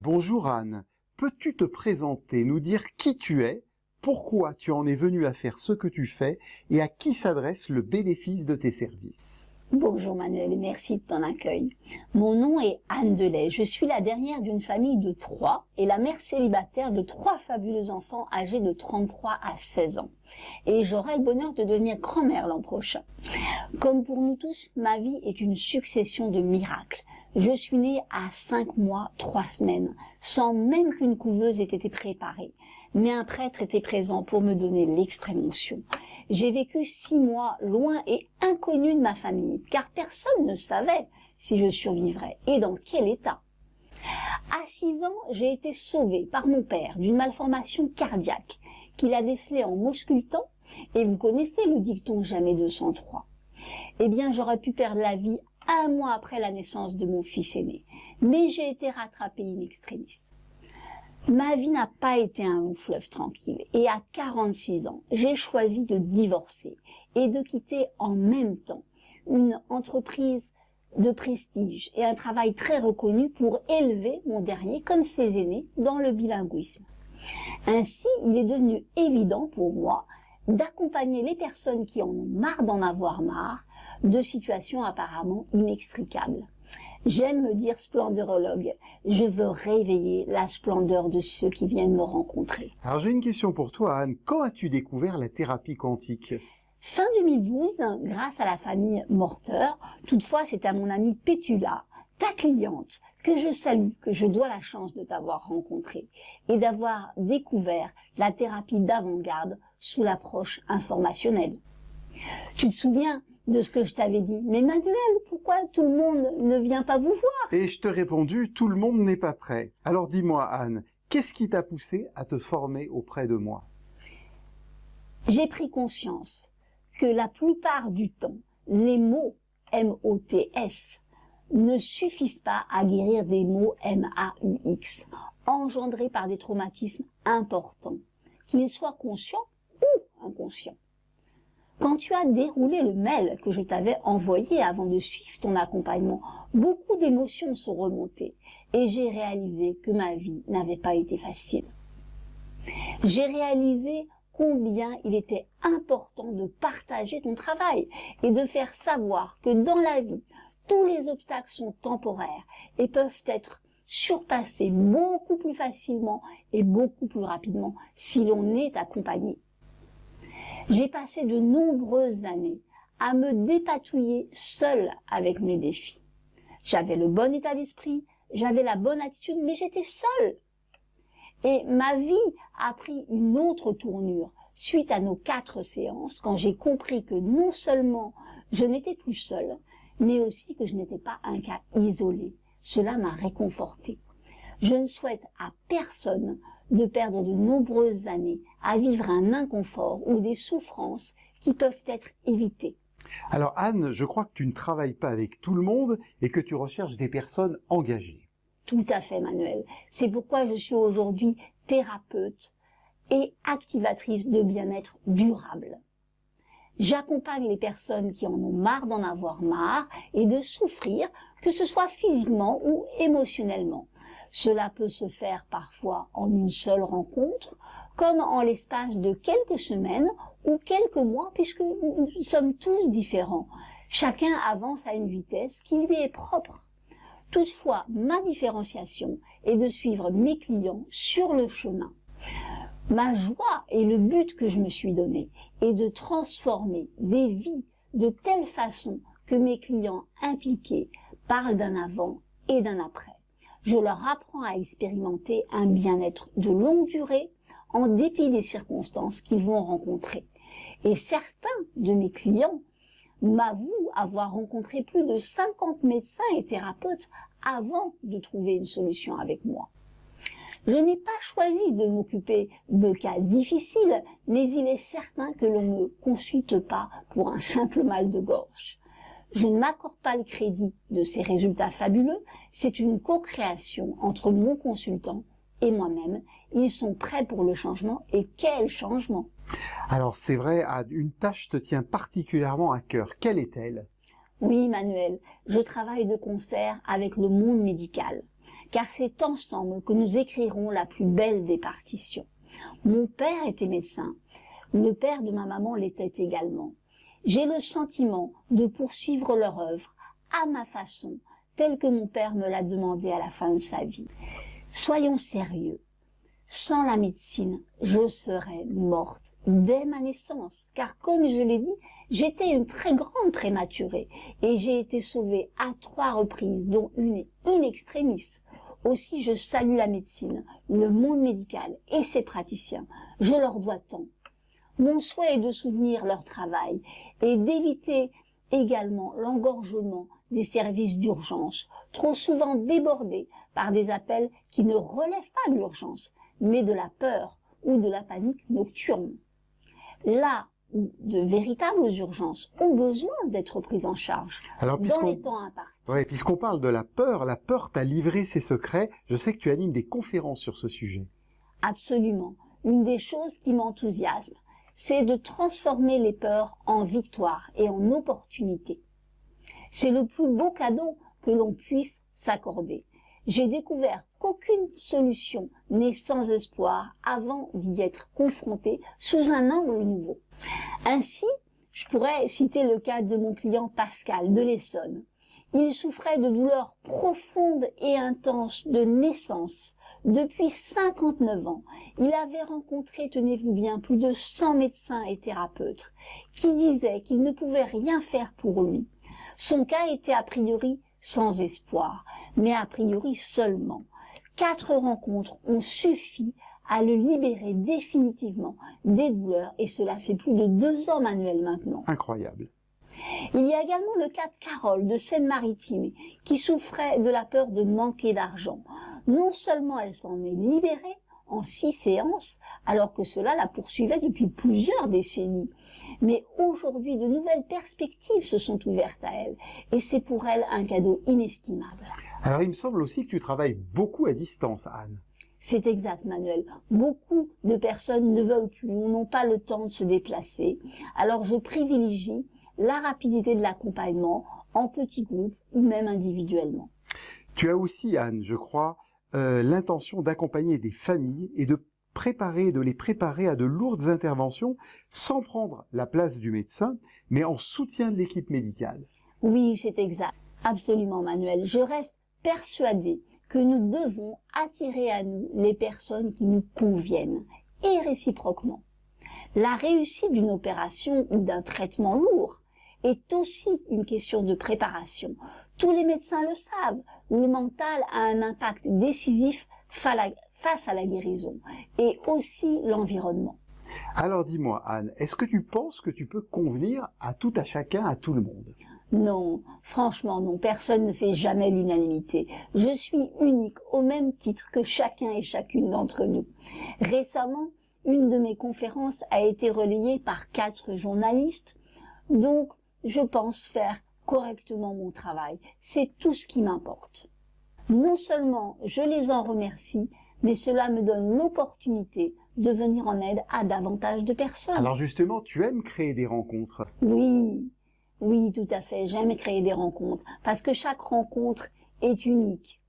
Bonjour Anne, peux-tu te présenter, nous dire qui tu es, pourquoi tu en es venue à faire ce que tu fais et à qui s'adresse le bénéfice de tes services? Bonjour Manuel et merci de ton accueil. Mon nom est Anne Delay. Je suis la dernière d'une famille de 3 et la mère célibataire de 3 fabuleux enfants âgés de 33 à 16 ans. Et j'aurai le bonheur de devenir grand-mère l'an prochain. Comme pour nous tous, ma vie est une succession de miracles. Je suis née à 5 mois, 3 semaines, sans même qu'une couveuse ait été préparée. Mais un prêtre était présent pour me donner l'extrême-onction. J'ai vécu 6 mois loin et inconnu de ma famille, car personne ne savait si je survivrais et dans quel état. À 6 ans, j'ai été sauvée par mon père d'une malformation cardiaque qu'il a décelée en m'auscultant, et vous connaissez le dicton jamais 203. Eh bien, j'aurais pu perdre la vie 1 mois après la naissance de mon fils aîné, mais j'ai été rattrapée in extremis. Ma vie n'a pas été un long fleuve tranquille et à 46 ans, j'ai choisi de divorcer et de quitter en même temps une entreprise de prestige et un travail très reconnu pour élever mon dernier comme ses aînés dans le bilinguisme. Ainsi, il est devenu évident pour moi d'accompagner les personnes qui en ont marre d'en avoir marre de situations apparemment inextricables. J'aime me dire splendorologue. Je veux réveiller la splendeur de ceux qui viennent me rencontrer. Alors j'ai une question pour toi Anne, quand as-tu découvert la thérapie quantique? Fin 2012, grâce à la famille Morter, toutefois c'est à mon amie Pétula, ta cliente, que je salue, que je dois la chance de t'avoir rencontrée et d'avoir découvert la thérapie d'avant-garde sous l'approche informationnelle. Tu te souviens de ce que je t'avais dit. Mais Manuel, pourquoi tout le monde ne vient pas vous voir? Et je t'ai répondu, tout le monde n'est pas prêt. Alors dis-moi Anne, qu'est-ce qui t'a poussé à te former auprès de moi? J'ai pris conscience que la plupart du temps, les mots M-O-T-S ne suffisent pas à guérir des mots M-A-U-X, engendrés par des traumatismes importants, qu'ils soient conscients ou inconscients. Quand tu as déroulé le mail que je t'avais envoyé avant de suivre ton accompagnement, beaucoup d'émotions sont remontées et j'ai réalisé que ma vie n'avait pas été facile. J'ai réalisé combien il était important de partager ton travail et de faire savoir que dans la vie, tous les obstacles sont temporaires et peuvent être surpassés beaucoup plus facilement et beaucoup plus rapidement si l'on est accompagné. J'ai passé de nombreuses années à me dépatouiller seule avec mes défis. J'avais le bon état d'esprit, j'avais la bonne attitude, mais j'étais seule. Et ma vie a pris une autre tournure suite à nos 4 séances, quand j'ai compris que non seulement je n'étais plus seule, mais aussi que je n'étais pas un cas isolé. Cela m'a réconfortée. Je ne souhaite à personne de perdre de nombreuses années à vivre un inconfort ou des souffrances qui peuvent être évitées. Alors Anne, je crois que tu ne travailles pas avec tout le monde et que tu recherches des personnes engagées. Tout à fait, Manuel. C'est pourquoi je suis aujourd'hui thérapeute et activatrice de bien-être durable. J'accompagne les personnes qui en ont marre d'en avoir marre et de souffrir, que ce soit physiquement ou émotionnellement. Cela peut se faire parfois en une seule rencontre, comme en l'espace de quelques semaines ou quelques mois, puisque nous sommes tous différents. Chacun avance à une vitesse qui lui est propre. Toutefois, ma différenciation est de suivre mes clients sur le chemin. Ma joie et le but que je me suis donné est de transformer des vies de telle façon que mes clients impliqués parlent d'un avant et d'un après. Je leur apprends à expérimenter un bien-être de longue durée en dépit des circonstances qu'ils vont rencontrer. Et certains de mes clients m'avouent avoir rencontré plus de 50 médecins et thérapeutes avant de trouver une solution avec moi. Je n'ai pas choisi de m'occuper de cas difficiles, mais il est certain que l'on ne me consulte pas pour un simple mal de gorge. Je ne m'accorde pas le crédit de ces résultats fabuleux, c'est une co-création entre mon consultant et moi-même. Ils sont prêts pour le changement, et quel changement! Alors c'est vrai, Anne, une tâche te tient particulièrement à cœur. Quelle est-elle? Oui, Manuel, je travaille de concert avec le monde médical. car c'est ensemble que nous écrirons la plus belle des partitions. Mon père était médecin, le père de ma maman l'était également. J'ai le sentiment de poursuivre leur œuvre à ma façon, telle que mon père me l'a demandé à la fin de sa vie. Soyons sérieux. Sans la médecine, je serais morte dès ma naissance, car comme je l'ai dit, j'étais une très grande prématurée et j'ai été sauvée à 3 reprises, dont une in extremis. Aussi, je salue la médecine, le monde médical et ses praticiens. Je leur dois tant. Mon souhait est de soutenir leur travail et d'éviter également l'engorgement des services d'urgence, trop souvent débordés par des appels qui ne relèvent pas de l'urgence, mais de la peur ou de la panique nocturne. Là où de véritables urgences ont besoin d'être prises en charge Alors, dans les temps impartis. Ouais, puisqu'on parle de la peur t'a livré ses secrets. Je sais que tu animes des conférences sur ce sujet. Absolument. Une des choses qui m'enthousiasme, c'est de transformer les peurs en victoire et en opportunité. C'est le plus beau cadeau que l'on puisse s'accorder. J'ai découvert qu'aucune solution n'est sans espoir avant d'y être confrontée sous un angle nouveau. Ainsi, je pourrais citer le cas de mon client Pascal de l'Essonne. Il souffrait de douleurs profondes et intenses de naissance. Depuis 59 ans, il avait rencontré, tenez-vous bien, plus de 100 médecins et thérapeutes qui disaient qu'ils ne pouvaient rien faire pour lui. Son cas était a priori sans espoir, mais a priori seulement. 4 rencontres ont suffi à le libérer définitivement des douleurs, et cela fait plus de 2 ans, Manuel, maintenant. Incroyable. Il y a également le cas de Carole de Seine-Maritime qui souffrait de la peur de manquer d'argent. Non seulement elle s'en est libérée en 6 séances, alors que cela la poursuivait depuis plusieurs décennies, mais aujourd'hui de nouvelles perspectives se sont ouvertes à elle, et c'est pour elle un cadeau inestimable. Alors, il me semble aussi que tu travailles beaucoup à distance, Anne. C'est exact, Manuel. Beaucoup de personnes ne veulent plus ou n'ont pas le temps de se déplacer. Alors je privilégie la rapidité de l'accompagnement en petits groupes ou même individuellement. Tu as aussi, Anne, je crois, l'intention d'accompagner des familles et de les préparer à de lourdes interventions sans prendre la place du médecin, mais en soutien de l'équipe médicale. Oui, c'est exact. Absolument, Manuel. Je reste persuadée que nous devons attirer à nous les personnes qui nous conviennent, et réciproquement. La réussite d'une opération ou d'un traitement lourd est aussi une question de préparation. Tous les médecins le savent, le mental a un impact décisif face à la guérison, et aussi l'environnement. Alors dis-moi, Anne, est-ce que tu penses que tu peux convenir à tout à chacun, à tout le monde? Non, franchement non, personne ne fait jamais l'unanimité. Je suis unique au même titre que chacun et chacune d'entre nous. Récemment, une de mes conférences a été relayée par 4 journalistes, donc je pense faire correctement mon travail. C'est tout ce qui m'importe. Non seulement je les en remercie, mais cela me donne l'opportunité de venir en aide à davantage de personnes. Alors justement, tu aimes créer des rencontres? Oui, tout à fait. J'aime créer des rencontres parce que chaque rencontre est unique.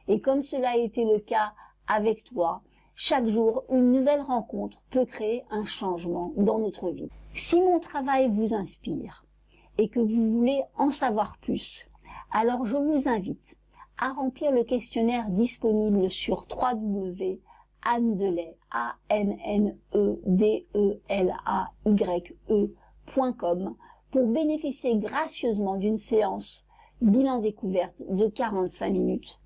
Et comme cela a été le cas avec toi, chaque jour, une nouvelle rencontre peut créer un changement dans notre vie. Si mon travail vous inspire et que vous voulez en savoir plus, alors je vous invite à remplir le questionnaire disponible sur www.annedelaye.com pour bénéficier gracieusement d'une séance bilan découverte de 45 minutes,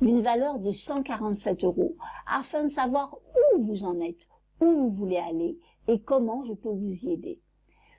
d'une valeur de 147 €, afin de savoir où vous en êtes, où vous voulez aller et comment je peux vous y aider.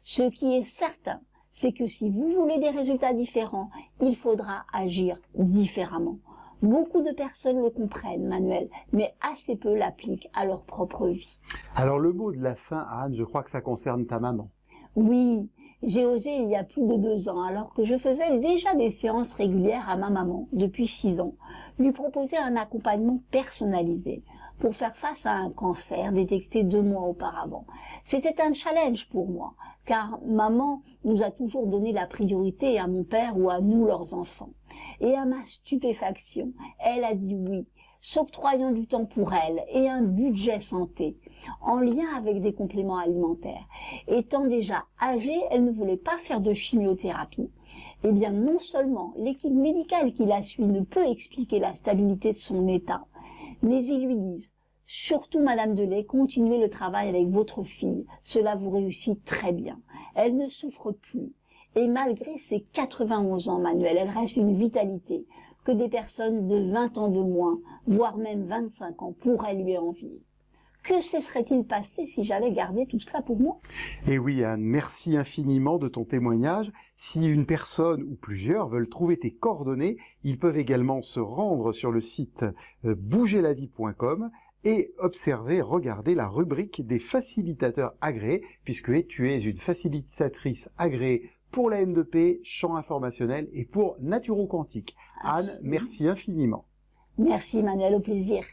Ce qui est certain, c'est que si vous voulez des résultats différents, il faudra agir différemment. Beaucoup de personnes le comprennent, Manuel, mais assez peu l'appliquent à leur propre vie. Alors le mot de la fin, Anne, je crois que ça concerne ta maman. Oui, j'ai osé il y a plus de 2 ans, alors que je faisais déjà des séances régulières à ma maman depuis 6 ans, lui proposer un accompagnement personnalisé pour faire face à un cancer détecté 2 mois auparavant. C'était un challenge pour moi, car maman nous a toujours donné la priorité à mon père ou à nous, leurs enfants. Et à ma stupéfaction, elle a dit oui, s'octroyant du temps pour elle et un budget santé, en lien avec des compléments alimentaires. Étant déjà âgée, elle ne voulait pas faire de chimiothérapie. Eh bien, non seulement l'équipe médicale qui la suit ne peut expliquer la stabilité de son état, mais ils lui disent « Surtout, Madame Delay, continuez le travail avec votre fille, cela vous réussit très bien. Elle ne souffre plus. Et malgré ses 91 ans, Manuel, elle reste une vitalité que des personnes de 20 ans de moins, voire même 25 ans, pourraient lui envier. Que se serait-il passé si j'avais gardé tout cela pour moi ? » Et oui, Anne, merci infiniment de ton témoignage. Si une personne ou plusieurs veulent trouver tes coordonnées, ils peuvent également se rendre sur le site bougerlavie.com et observer, regarder la rubrique des facilitateurs agréés, puisque tu es une facilitatrice agréée pour la M2P, champ informationnel et pour Naturo Quantique. Anne, merci infiniment. Merci Manuel, au plaisir.